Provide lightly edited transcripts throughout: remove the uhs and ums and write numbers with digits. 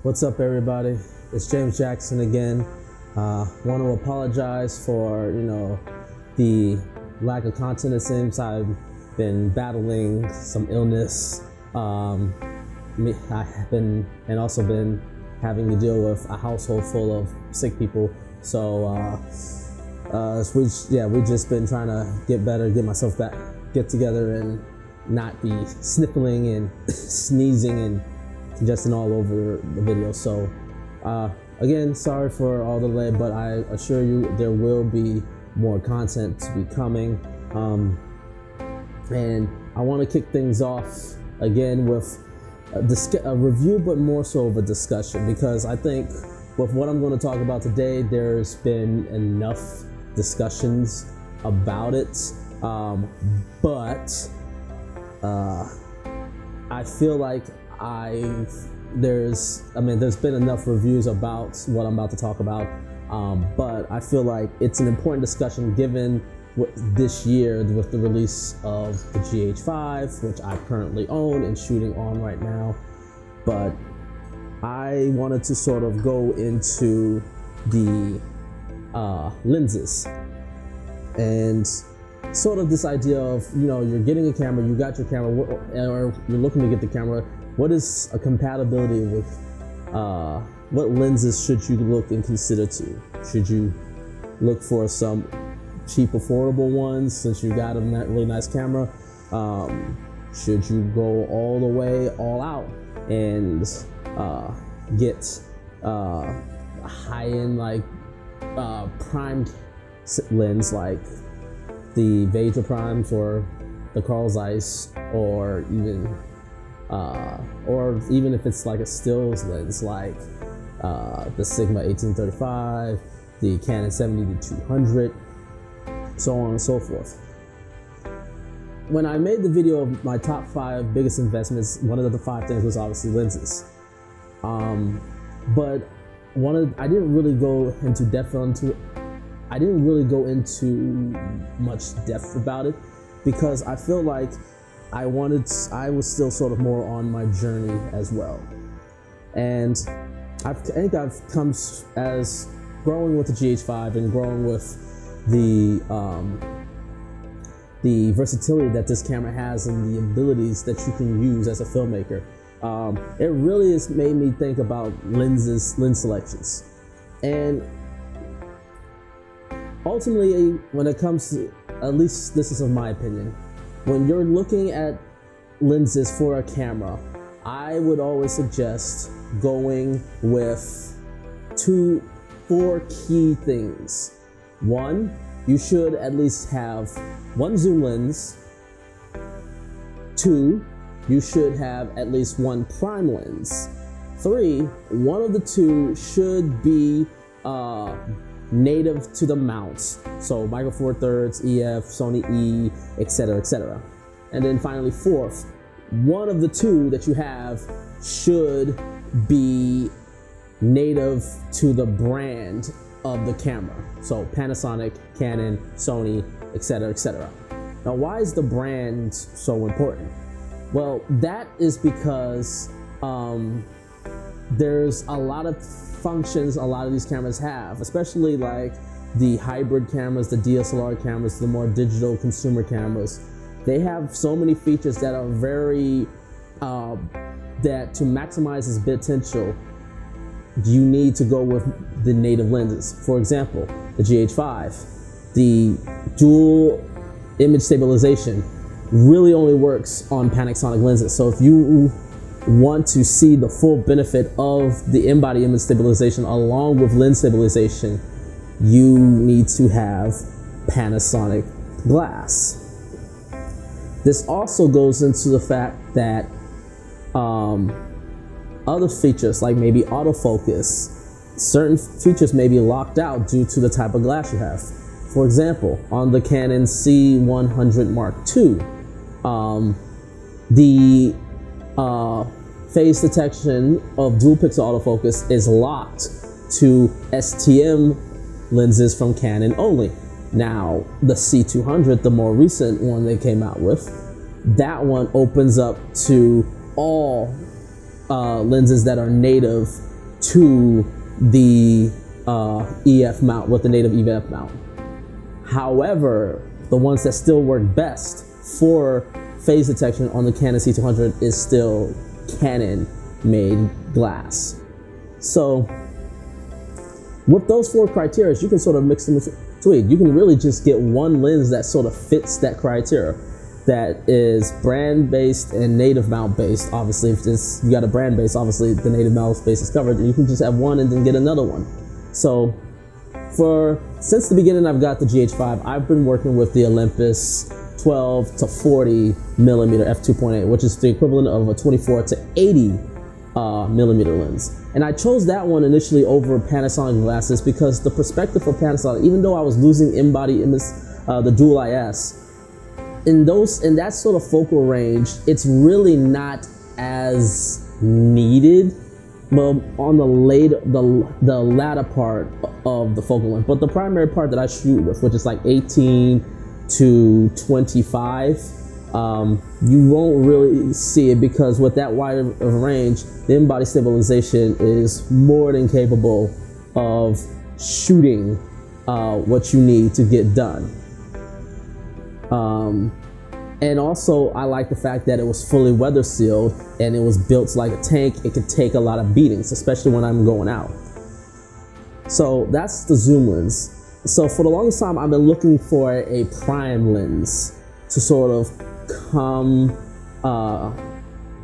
What's up, everybody? It's James Jackson again. Want to apologize for the lack of content. It seems I've been battling some illness. I have been also been having to deal with a household full of sick people. So we've just been trying to get better, get together, and not be sniffling and sneezing and congesting all over the video. So again, sorry for all the delay, but I assure you there will be more content to be coming. And I want to kick things off again with a review, but more so of a discussion, because I think with what I'm going to talk about today, there's been enough discussions about it, but I feel like there's been enough reviews about what I'm about to talk about, but I feel like it's an important discussion given this year with the release of the GH5, which I currently own and shooting on right now. But I wanted to sort of go into the lenses and sort of this idea of, you're getting a camera, you got your camera, or you're looking to get the camera. What is a compatibility with, what lenses should you look and consider to? Should you look for some cheap, affordable ones since you got a really nice camera? Should you go all the way, all out, and get a high-end prime lens like the Vega Primes or the Carl Zeiss, or even if it's like a stills lens like the Sigma 1835, the Canon 70-200, so on and so forth. When I made the video of my top 5 biggest investments, one of the 5 things was obviously lenses. But I didn't really go into much depth about it, because I feel like I was still sort of more on my journey as well. And I think I've come as growing with the GH5 and growing with the versatility that this camera has and the abilities that you can use as a filmmaker. It really has made me think about lens selections. And ultimately, when it comes to, at least this is in my opinion, when you're looking at lenses for a camera, I would always suggest going with 4 key things. 1, you should at least have 1 zoom lens. 2, you should have at least 1 prime lens. 3, one of the 2 should be native to the mounts, so Micro Four Thirds, EF, Sony E, etc., etc. And then finally, 4th, one of the 2 that you have should be native to the brand of the camera, so Panasonic, Canon, Sony, etc., etc. Now, why is the brand so important? Well, that is because there's a lot of functions a lot of these cameras have, especially like the hybrid cameras, the DSLR cameras, the more digital consumer cameras. They have so many features that are very that to maximize its potential, you need to go with the native lenses. For example, the GH5, the dual image stabilization really only works on Panasonic lenses. So if you want to see the full benefit of the in-body image stabilization along with lens stabilization, you need to have Panasonic glass. This also goes into the fact that other features like maybe autofocus, certain features may be locked out due to the type of glass you have. For example, on the Canon C100 Mark II, the phase detection of dual pixel autofocus is locked to STM lenses from Canon only. Now, the C200, the more recent one they came out with, that one opens up to all lenses that are native to the EF mount, with the native EF mount. However, the ones that still work best for phase detection on the Canon C200 is still Canon made glass. So with those 4 criteria, you can sort of mix them with tweak. You can really just get one lens that sort of fits that criteria, that is brand based and native mount based. Obviously, if you got a brand base, obviously the native mount base is covered, and you can just have one and then get another one. So since the beginning, I've got the GH5. I've been working with the Olympus 12 to 40 millimeter f2.8, which is the equivalent of a 24 to 80 millimeter lens. And I chose that one initially over Panasonic glasses because the perspective of Panasonic, even though I was losing in-body image, the dual IS, in that sort of focal range, it's really not as needed. Well, on the latter part of the focal length, but the primary part that I shoot with, which is like 18 to 25, you won't really see it because with that wide of a range, the in-body stabilization is more than capable of shooting what you need to get done. And also, I like the fact that it was fully weather sealed and it was built like a tank. It could take a lot of beatings, especially when I'm going out. So that's the zoom lens. So for the longest time, I've been looking for a prime lens to sort of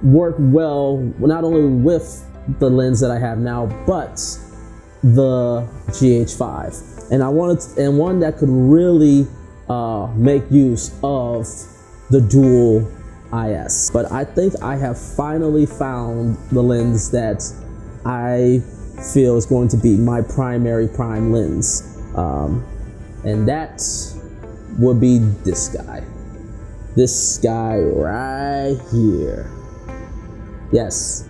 work well, not only with the lens that I have now, but the GH5. And one that could really make use of the dual IS. But I think I have finally found the lens that I feel is going to be my primary prime lens. And that would be this guy. This guy right here. Yes,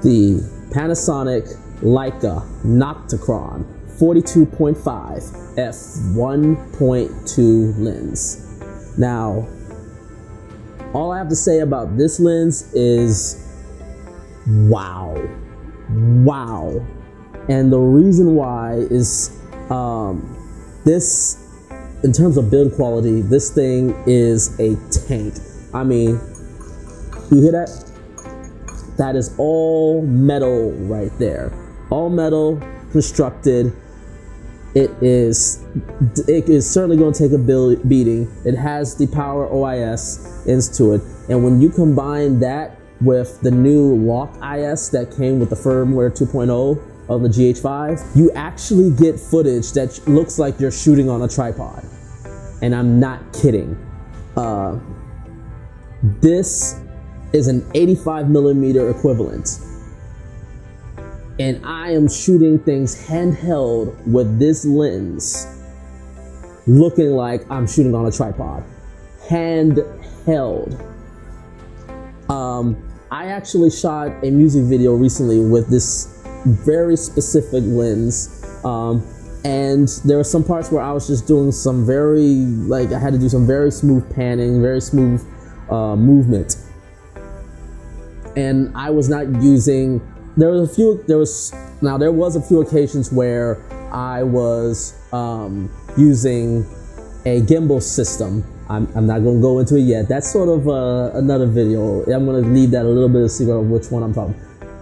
the Panasonic Leica Nocticron 42.5 f1.2 lens. Now, all I have to say about this lens is wow. And the reason why is this, in terms of build quality, this thing is a tank. I mean, you hear that? That is all metal right there. All metal, constructed. It is certainly going to take a beating. It has the power OIS into it. And when you combine that with the new lock IS that came with the firmware 2.0 of the GH5, you actually get footage that looks like you're shooting on a tripod. And I'm not kidding. This is an 85 millimeter equivalent. And I am shooting things handheld with this lens, looking like I'm shooting on a tripod. Handheld. I actually shot a music video recently with this very specific lens. And there were some parts where I was just doing some I had to do some very smooth panning, very smooth movement. And I was not using, there was a few occasions where I was using a gimbal system. I'm not gonna go into it yet. That's sort of another video. I'm gonna leave that a little bit of secret of which one I'm talking.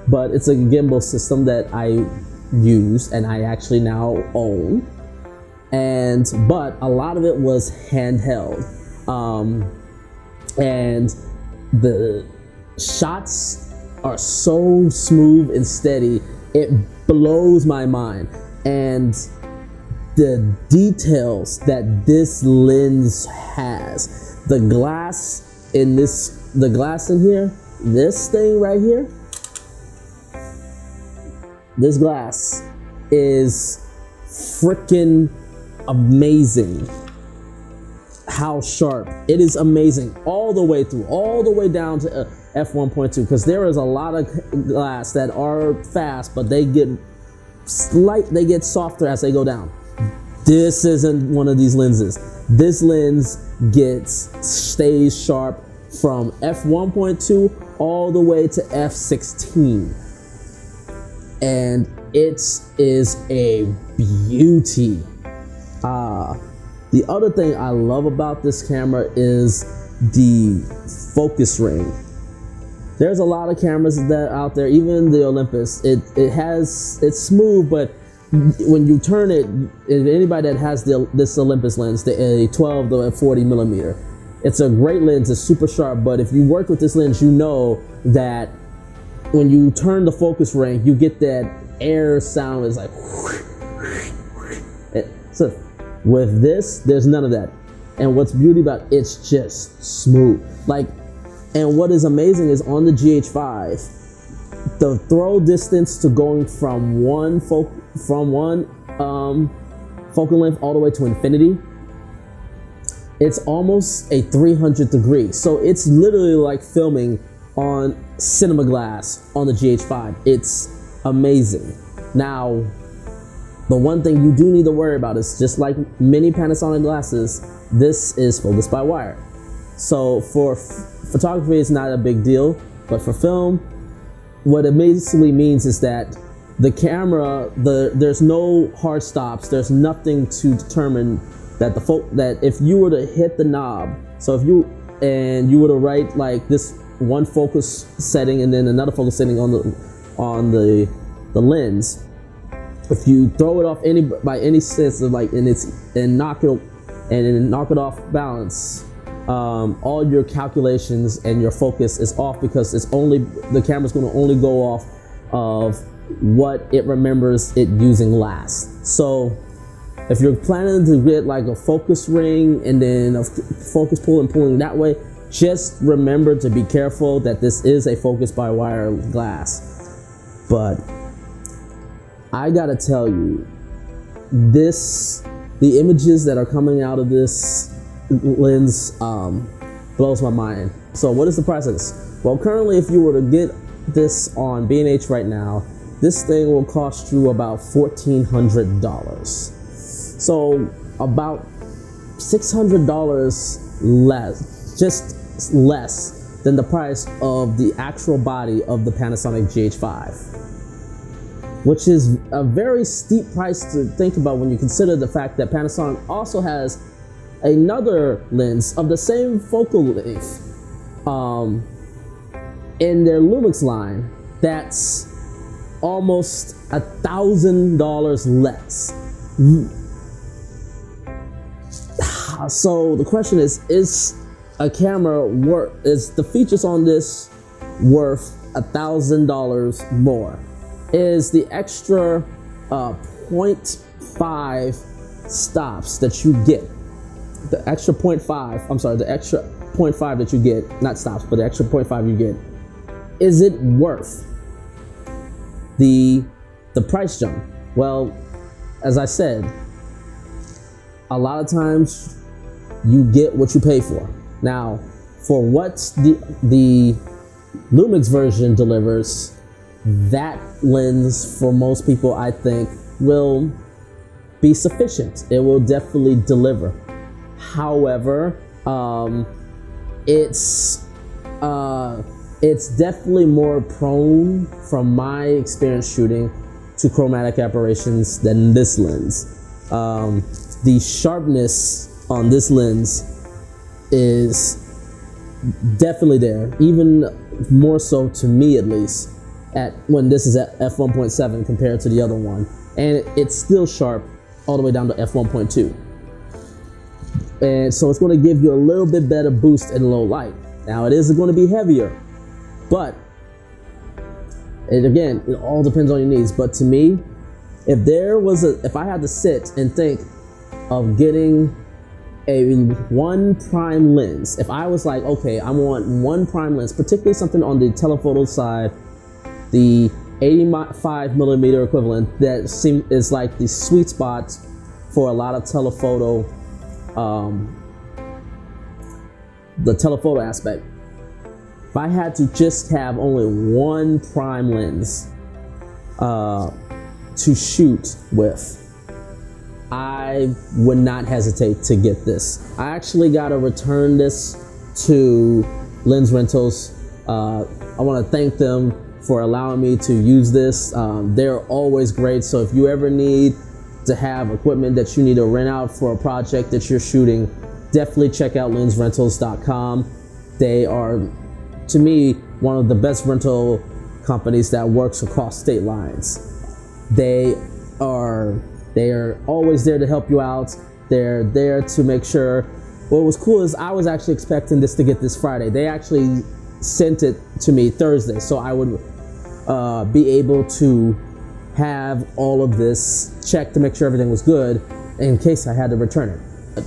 But it's a gimbal system that I use and I actually now own. But a lot of it was handheld. And the shots are so smooth and steady, it blows my mind. And the details that this lens has, the glass in here, this thing right here, this glass is freaking amazing. How sharp it is, amazing all the way through, all the way down to f1.2, because there is a lot of glass that are fast, but they get softer as they go down. This isn't one of these lenses. This lens stays sharp from f1.2 all the way to f16, and it is a beauty. The other thing I love about this camera is the focus ring. There's a lot of cameras that are out there, even the Olympus. It's smooth, but when you turn it, anybody that has this Olympus lens, the 12 to 40mm, it's a great lens. It's super sharp, but if you work with this lens, you know that when you turn the focus ring, you get that air sound. It's like, so with this, there's none of that. And what's beauty about it's just smooth. Like, and what is amazing is on the GH5, the throw distance to going from one focal length all the way to infinity, it's almost a 300 degrees. So it's literally like filming on cinema glass on the GH5. It's amazing. Now, the one thing you do need to worry about is, just like many Panasonic glasses, this is focused by wire. So for photography, it's not a big deal, but for film, what it basically means is that the camera, there's no hard stops. There's nothing to determine that that if you were to hit the knob, so if you were to write like this one focus setting and then another focus setting on the lens, if you throw it off by any sense of like and knock it off balance, all your calculations and your focus is off, because the camera's going to only go off of what it remembers it using last. So if you're planning to get like a focus ring and then a focus pull and pulling that way, just remember to be careful that this is a focus by wire glass. But I gotta tell you, the images that are coming out of this lens blows my mind. So what is the price of this? Well, currently, if you were to get this on B&H right now, this thing will cost you about $1,400. So about $600 less, just less than the price of the actual body of the Panasonic GH5, which is a very steep price to think about when you consider the fact that Panasonic also has another lens of the same focal length in their Lumix line that's almost $1,000 less. So the question is a camera is the features on this worth $1,000 more? Is the extra 0.5 stops that you get, the extra 0.5 that you get, not stops, but the extra 0.5 you get, is it worth the price jump? Well, as I said, a lot of times you get what you pay for. Now, for what the Lumix version delivers, that lens for most people, I think, will be sufficient. It will definitely deliver. However, it's definitely more prone, from my experience shooting, to chromatic aberrations than this lens. The sharpness on this lens is definitely there, even more so to me at least, when this is at f1.7 compared to the other one, and it's still sharp all the way down to f1.2. And so it's going to give you a little bit better boost in low light. Now, it is going to be heavier, but again, it all depends on your needs. But to me, if I had to sit and think of getting a 1 prime lens, if I was like, okay, I want 1 prime lens, particularly something on the telephoto side, the 85mm equivalent, that is like the sweet spot for a lot of telephoto, the telephoto aspect. If I had to just have only 1 prime lens to shoot with, I would not hesitate to get this. I actually got to return this to Lens Rentals. I want to thank them for allowing me to use this. They're always great. So if you ever need to have equipment that you need to rent out for a project that you're shooting, definitely check out lensrentals.com. They are, to me, one of the best rental companies that works across state lines. They are always there to help you out. They're there to make sure. What was cool is I was actually expecting this to get this Friday. They actually sent it to me Thursday, so I would be able to have all of this checked to make sure everything was good in case I had to return it.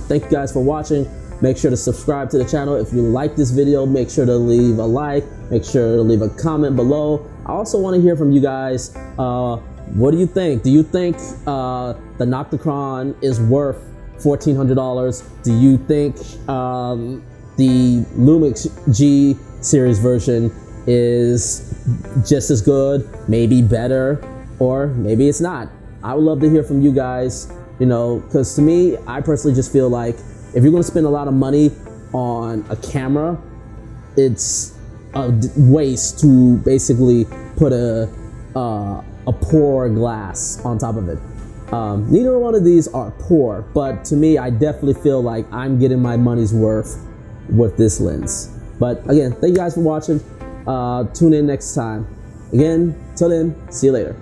Thank you guys for watching. Make sure to subscribe to the channel. If you like this video, make sure to leave a like, make sure to leave a comment below. I also want to hear from you guys. What do you think? Do you think the Nocticron is worth $1,400? Do you think the Lumix G series version is just as good, maybe better, or maybe it's not? I would love to hear from you guys, you know, because to me, I personally just feel like if you're going to spend a lot of money on a camera, it's a waste to basically put a poor glass on top of it. Neither one of these are poor, but to me, I definitely feel like I'm getting my money's worth with this lens. But again, thank you guys for watching. Tune in next time. Again, till then, see you later.